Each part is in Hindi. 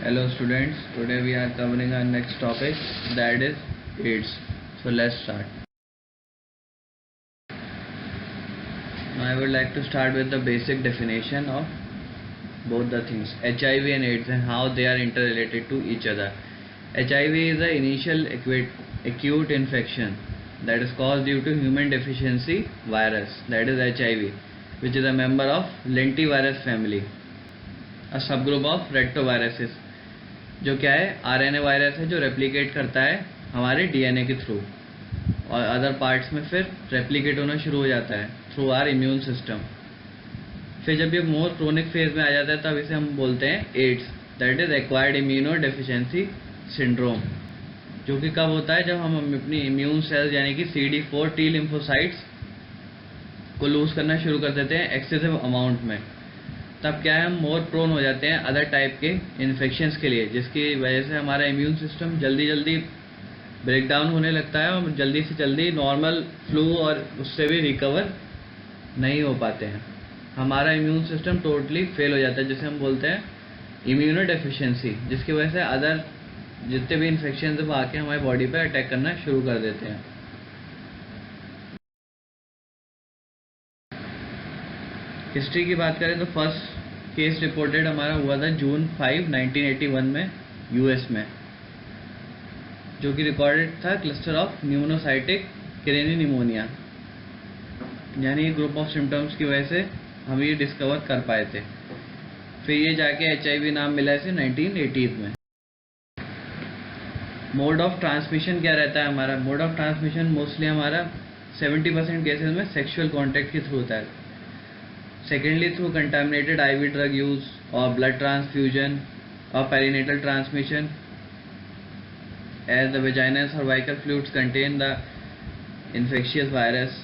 Hello students, today we are covering our next topic, that is AIDS. So let's start. Now I would like to start with the basic definition of both the things, HIV and AIDS, and how they are interrelated to each other. HIV is the initial acute infection that is caused due to human deficiency virus, that is HIV, which is a member of lentivirus family, a subgroup of retroviruses, जो क्या है आरएनए वायरस है जो रेप्लिकेट करता है हमारे डीएनए के थ्रू और अदर पार्ट्स में फिर रेप्लिकेट होना शुरू हो जाता है थ्रू आर इम्यून सिस्टम। फिर जब ये मोर क्रोनिक फेज में आ जाता है तब इसे हम बोलते हैं AIDS, that is acquired immuno deficiency syndrome, जो कि कब होता है जब हम अपनी इम्यून सेल्स यानी कि CD4 टी लिम्फोसाइट्स को लूज करना शुरू कर देते हैं एक्सेसिव अमाउंट में। तब क्या है हम मोर प्रोन हो जाते हैं अदर टाइप के इन्फेक्शंस के लिए, जिसकी वजह से हमारा इम्यून सिस्टम जल्दी ब्रेक डाउन होने लगता है और जल्दी से जल्दी नॉर्मल फ्लू और उससे भी रिकवर नहीं हो पाते हैं। हमारा इम्यून सिस्टम टोटली फेल हो जाता है, जिसे हम बोलते हैं इम्यूनो डेफिशिएंसी, जिसकी वजह से अदर जितने भी इन्फेक्शन वो आके हमारी बॉडी पर अटैक करना शुरू कर देते हैं। हिस्ट्री की बात करें तो फर्स्ट केस रिपोर्टेड हमारा हुआ था जून 5, 1981 में यूएस में, जो कि रिकॉर्डेड था क्लस्टर ऑफ न्यूमोसाइटिक किरेनी निमोनिया, यानी ग्रुप ऑफ सिम्टम्स की वजह से हम ये डिस्कवर कर पाए थे। फिर ये जाके HIV नाम मिला इसे 1980 में। मोड ऑफ ट्रांसमिशन क्या रहता है हमारा? मोड ऑफ ट्रांसमिशन मोस्टली हमारा 70% केसेस में सेक्सुअल कॉन्टैक्ट के थ्रू होता है। Secondly, through contaminated IV drug use or blood transfusion or perinatal transmission, as the vagina and cervical fluids contain the infectious virus,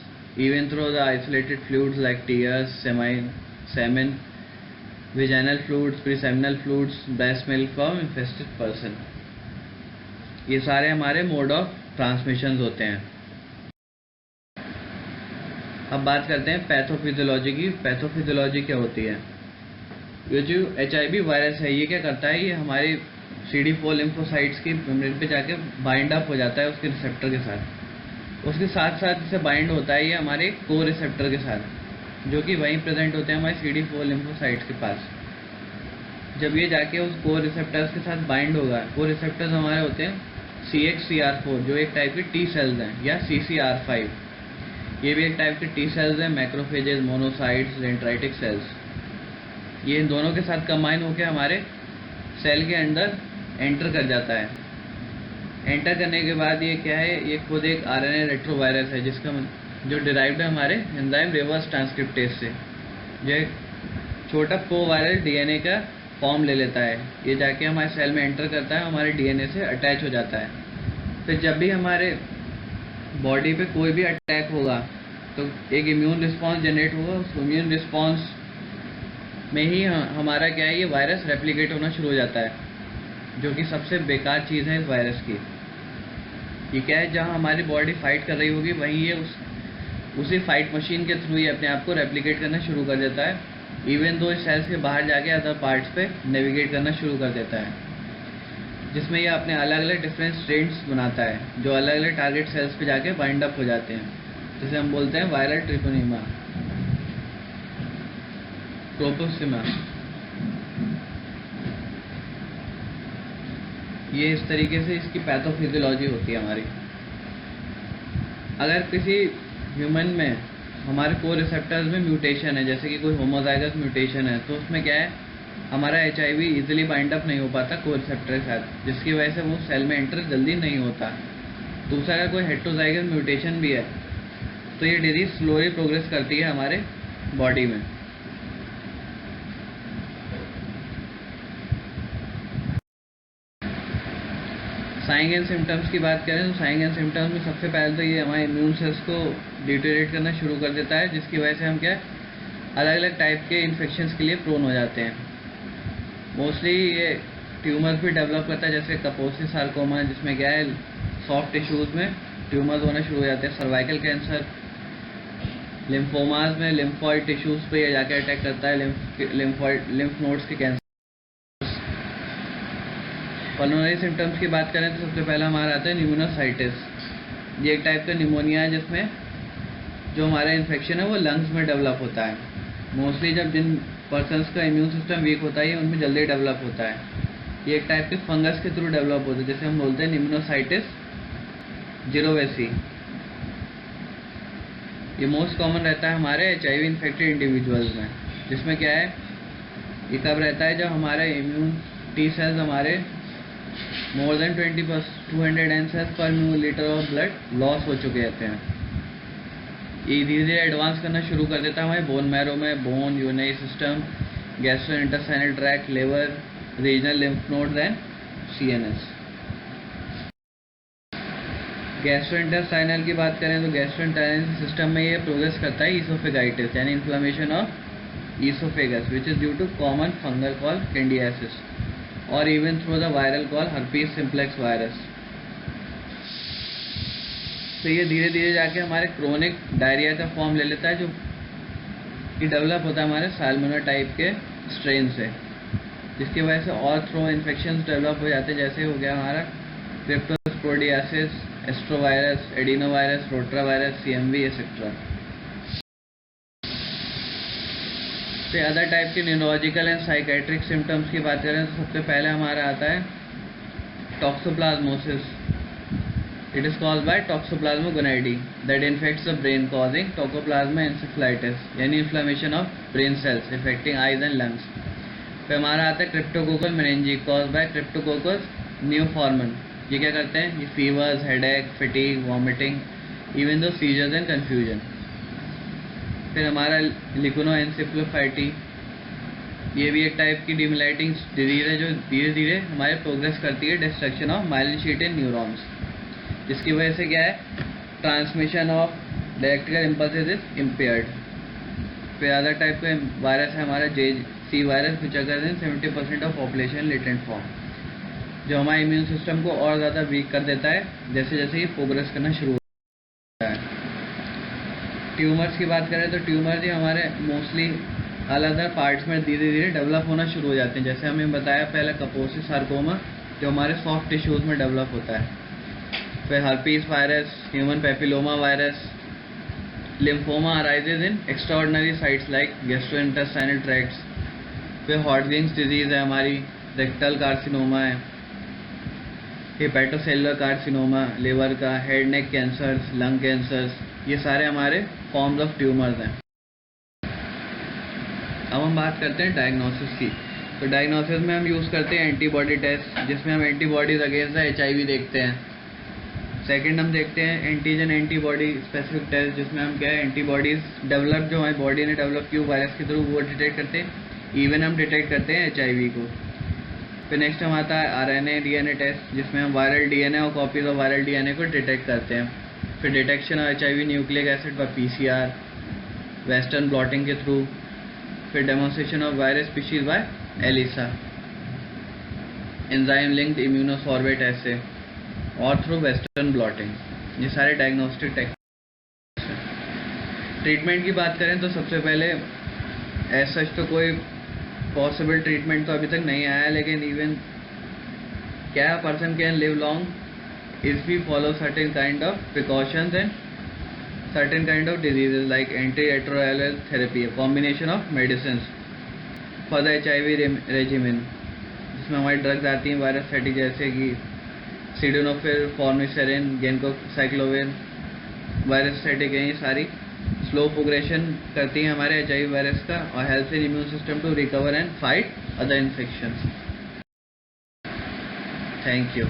even through the isolated fluids like tears, semen, vaginal fluids, preseminal fluids, breast milk from infested person. ये सारे हमारे मोड ऑफ ट्रांसमिशन होते हैं। अब बात करते हैं पैथोफिजियोलॉजी की। पैथोफिजियोलॉजी क्या होती है? ये जो HIV वायरस है ये क्या करता है, ये हमारी CD4 लिम्फोसाइट्स की मेम्ब्रेन पे जाके बाइंड अप हो जाता है उसके रिसेप्टर के साथ। उसके साथ साथ इसे बाइंड होता है ये हमारे को रिसेप्टर के साथ, जो कि वहीं प्रेजेंट होते हैं हमारे CD4 लिम्फोसाइट्स के पास। जब ये जाके उस को रिसेप्टर्स के साथ बाइंड होगा, को रिसेप्टर्स हमारे होते हैं CXCR4, जो एक टाइप के T सेल्स हैं, या CCR5, ये भी एक टाइप के T सेल्स हैं, मैक्रोफेजेस, मोनोसाइट्स, डेंड्राइटिक सेल्स। ये इन दोनों के साथ कंबाइन होकर हमारे सेल के अंदर एंटर कर जाता है। एंटर करने के बाद ये क्या है, ये खुद एक RNA रेट्रोवायरस है, जिसका जो डिराइव्ड है हमारे एंजाइम रिवर्स ट्रांसक्रिप्टेज से, जो एक छोटा कोवायरल DNA का फॉर्म ले लेता है। ये जाके हमारे सेल में एंटर करता है, हमारे DNA से अटैच हो जाता है। फिर जब भी हमारे बॉडी पे कोई भी अटैक होगा तो एक इम्यून रिस्पांस जनरेट होगा। उस इम्यून रिस्पांस में ही हमारा क्या है, ये वायरस रेप्लिकेट होना शुरू हो जाता है, जो कि सबसे बेकार चीज़ है इस वायरस की। ये क्या है, जहाँ हमारी बॉडी फाइट कर रही होगी वहीं ये उसी फाइट मशीन के थ्रू ही अपने आप को रेप्लिकेट करना शुरू कर देता है, इवन दो इस सेल्स के बाहर जाके अदर पार्ट्स पे नेविगेट करना शुरू कर देता है, जिसमें ये अपने अलग अलग डिफरेंट स्ट्रेन्स बनाता है, जो अलग अलग टारगेट सेल्स पे जाके बाइंड अप हो जाते हैं, जिसे हम बोलते हैं वायरल ट्रिपोनिमा, ट्रोपोसिमा। ये इस तरीके से इसकी पैथोफिजियोलॉजी होती है हमारी। अगर किसी ह्यूमन में हमारे को रिसेप्टर्स में म्यूटेशन है, जैसे कि कोई होमोजाइगस म्यूटेशन है, तो उसमें क्या है, हमारा HIV इजीली बाइंड अप नहीं हो पाता को रिसेप्टर के साथ, जिसकी वजह से वो सेल में एंटर जल्दी नहीं होता। दूसरा, अगर कोई हेटेरोजाइगस म्यूटेशन भी है तो ये डिजीज स्लोली प्रोग्रेस करती है हमारे बॉडी में। साइन एंड सिम्टम्स की बात करें तो साइन एंड सिम्टम्स में सबसे पहले तो ये हमारे इम्यून सेल्स को डिटेरियोरेट करना शुरू कर देता है, जिसकी वजह से हम क्या अलग अलग टाइप के इन्फेक्शंस के लिए प्रोन हो जाते हैं। मोस्टली ये ट्यूमर्स भी डेवलप करता है, जैसे कपोसी सार्कोमा, जिसमें क्या है सॉफ्ट टिश्यूज़ में ट्यूमर्स होना शुरू हो जाते हैं। सर्वाइकल कैंसर, लिम्फोमास में लिम्फॉइड टिश्यूज़ पे जाकर अटैक करता है, लिम्फ नोड्स के कैंसर। पल्मोनरी सिम्टम्स की बात करें तो सबसे पहला हमारा आता है न्यूमोसाइटिस। ये एक टाइप का निमोनिया है जिसमें जो हमारा इन्फेक्शन है वो लंग्स में डेवलप होता है। मोस्टली जब जिन पर्सनस का इम्यून सिस्टम वीक होता है उनमें जल्दी डेवलप होता है। ये एक टाइप के फंगस के थ्रू डेवलप होता है, जैसे हम बोलते हैं निमोसाइटिस जिरोवेसी। ये मोस्ट कॉमन रहता है हमारे HIV इन्फेक्टेड इंडिविजुअल्स में, जिसमें क्या है, ये कब रहता है जब हमारे इम्यून T सेल्स हमारे मोर देन 200 N सेल्स पर मिलीलीटर ऑफ ब्लड लॉस हो चुके रहते हैं। ये धीरे धीरे एडवांस करना शुरू कर देता है हमारे बोन मैरो में, bone, urinary system, gastrointestinal tract, liver, regional lymph nodes and CNS। Gastrointestinal की बात करें तो गैस्ट्रोइंटेस्टाइनल सिस्टम में ये प्रोग्रेस करता है ईसोफेगाइटिस यानी inflammation of esophagus which is due to common fungal call candidiasis और even through the viral call herpes simplex virus. तो ये धीरे धीरे जाके हमारे क्रोनिक डायरिया का फॉर्म ले लेता है, जो कि डेवलप होता है हमारे साल्मोनेला टाइप के स्ट्रेन से, जिसकी वजह से और थ्रो इन्फेक्शंस डेवलप हो जाते हैं, जैसे हो गया हमारा cryptosporidiosis, astrovirus, adenovirus, rotavirus, CMV etcetera. तो अदर टाइप के न्यूरोलॉजिकल एंड साइकेट्रिक सिम्टम्स की बात करें तो सबसे पहले हमारा आता है toxoplasmosis. It is called by toxoplasma gondii that infects the brain causing toxoplasma encephalitis यानी inflammation of brain cells affecting eyes and lungs. फिर हमारा आता है cryptococcal meningitis cause by cryptococcus neoformans. ये क्या करते हैं, ये fevers, headache, fatigue, vomiting, even though seizures and confusion. फिर हमारा लिकोनोएन्सेफेलोपाइटी, ये भी एक टाइप की डिमिलाइटिंग डिजीज है जो धीरे धीरे हमारे प्रोग्रेस करती है destruction of myelin sheet in neurons, जिसकी वजह से क्या है, transmission of electrical impulses is impaired. फिर अदर टाइप का वायरस है हमारा JC वायरस विच अगर इन 70% ऑफ पॉपुलेशन लेटेंट फॉर्म, जो हमारे इम्यून सिस्टम को और ज़्यादा वीक कर देता है जैसे जैसे ये प्रोग्रेस करना शुरू होता है। ट्यूमर्स की बात करें तो ट्यूमर जी हमारे मोस्टली अलग अलग पार्ट्स में धीरे धीरे डेवलप होना शुरू हो जाते हैं, जैसे हमें बताया पहले कपोसी सार्कोमा जो हमारे सॉफ्ट टिश्यूज़ में डेवलप होता है। फिर herpes virus, human papilloma virus, lymphoma arises in extraordinary sites like gastrointestinal tracts. फिर हॉटगिंस डिजीज़ है हमारी, रेक्टल कार्सिनोमा है, हेपेटोसेलुलर कार्सिनोमा, लिवर का, head neck cancers, lung cancers, ये सारे हमारे फॉर्म्स ऑफ ट्यूमर्स हैं। अब हम बात करते हैं डायग्नोसिस की। तो डायग्नोसिस में हम यूज़ करते हैं एंटीबॉडी टेस्ट, जिसमें हम एंटीबॉडीज़ अगेंस्ट द HIV देखते हैं। सेकंड हम देखते हैं एंटीजन एंटीबॉडी स्पेसिफिक टेस्ट, जिसमें हम क्या है, एंटीबॉडीज़ डेवलप जो हमारी बॉडी ने डेवलप की वायरस के थ्रू वो डिटेक्ट करते हैं। इवन हम डिटेक्ट करते हैं HIV को। फिर नेक्स्ट हम आता है RNA DNA टेस्ट, जिसमें हम वायरल DNA और कॉपीज ऑफ वायरल DNA को डिटेक्ट करते हैं। फिर detection of HIV nucleic acid by PCR, western blotting के थ्रू। फिर demonstration of virus species by ELISA, enzyme linked immunosorbent ऐसे, और थ्रू वेस्टर्न ब्लॉटिंग। ये सारे डायग्नोस्टिक टेक्निक्स हैं। ट्रीटमेंट की बात करें तो सबसे पहले एज सच तो कोई पॉसिबल ट्रीटमेंट तो अभी तक नहीं आया है, लेकिन इवन क्या person can live long if we follow certain kind of precautions and certain kind of diseases like antiretroviral therapy, a combination of medicines for the HIV regimen, जिसमें हमारी ड्रग्स आती हैं वायरसैटिक, जैसे कि सिडोनोफिल, फॉर्मिसेरिन, गेनकोसाइक्लोविन, वायरसैटिक हैं। ये सारी स्लो प्रोग्रेशन करती हैं हमारे HIV वायरस का और help in immune system to recover and fight other infections. Thank you.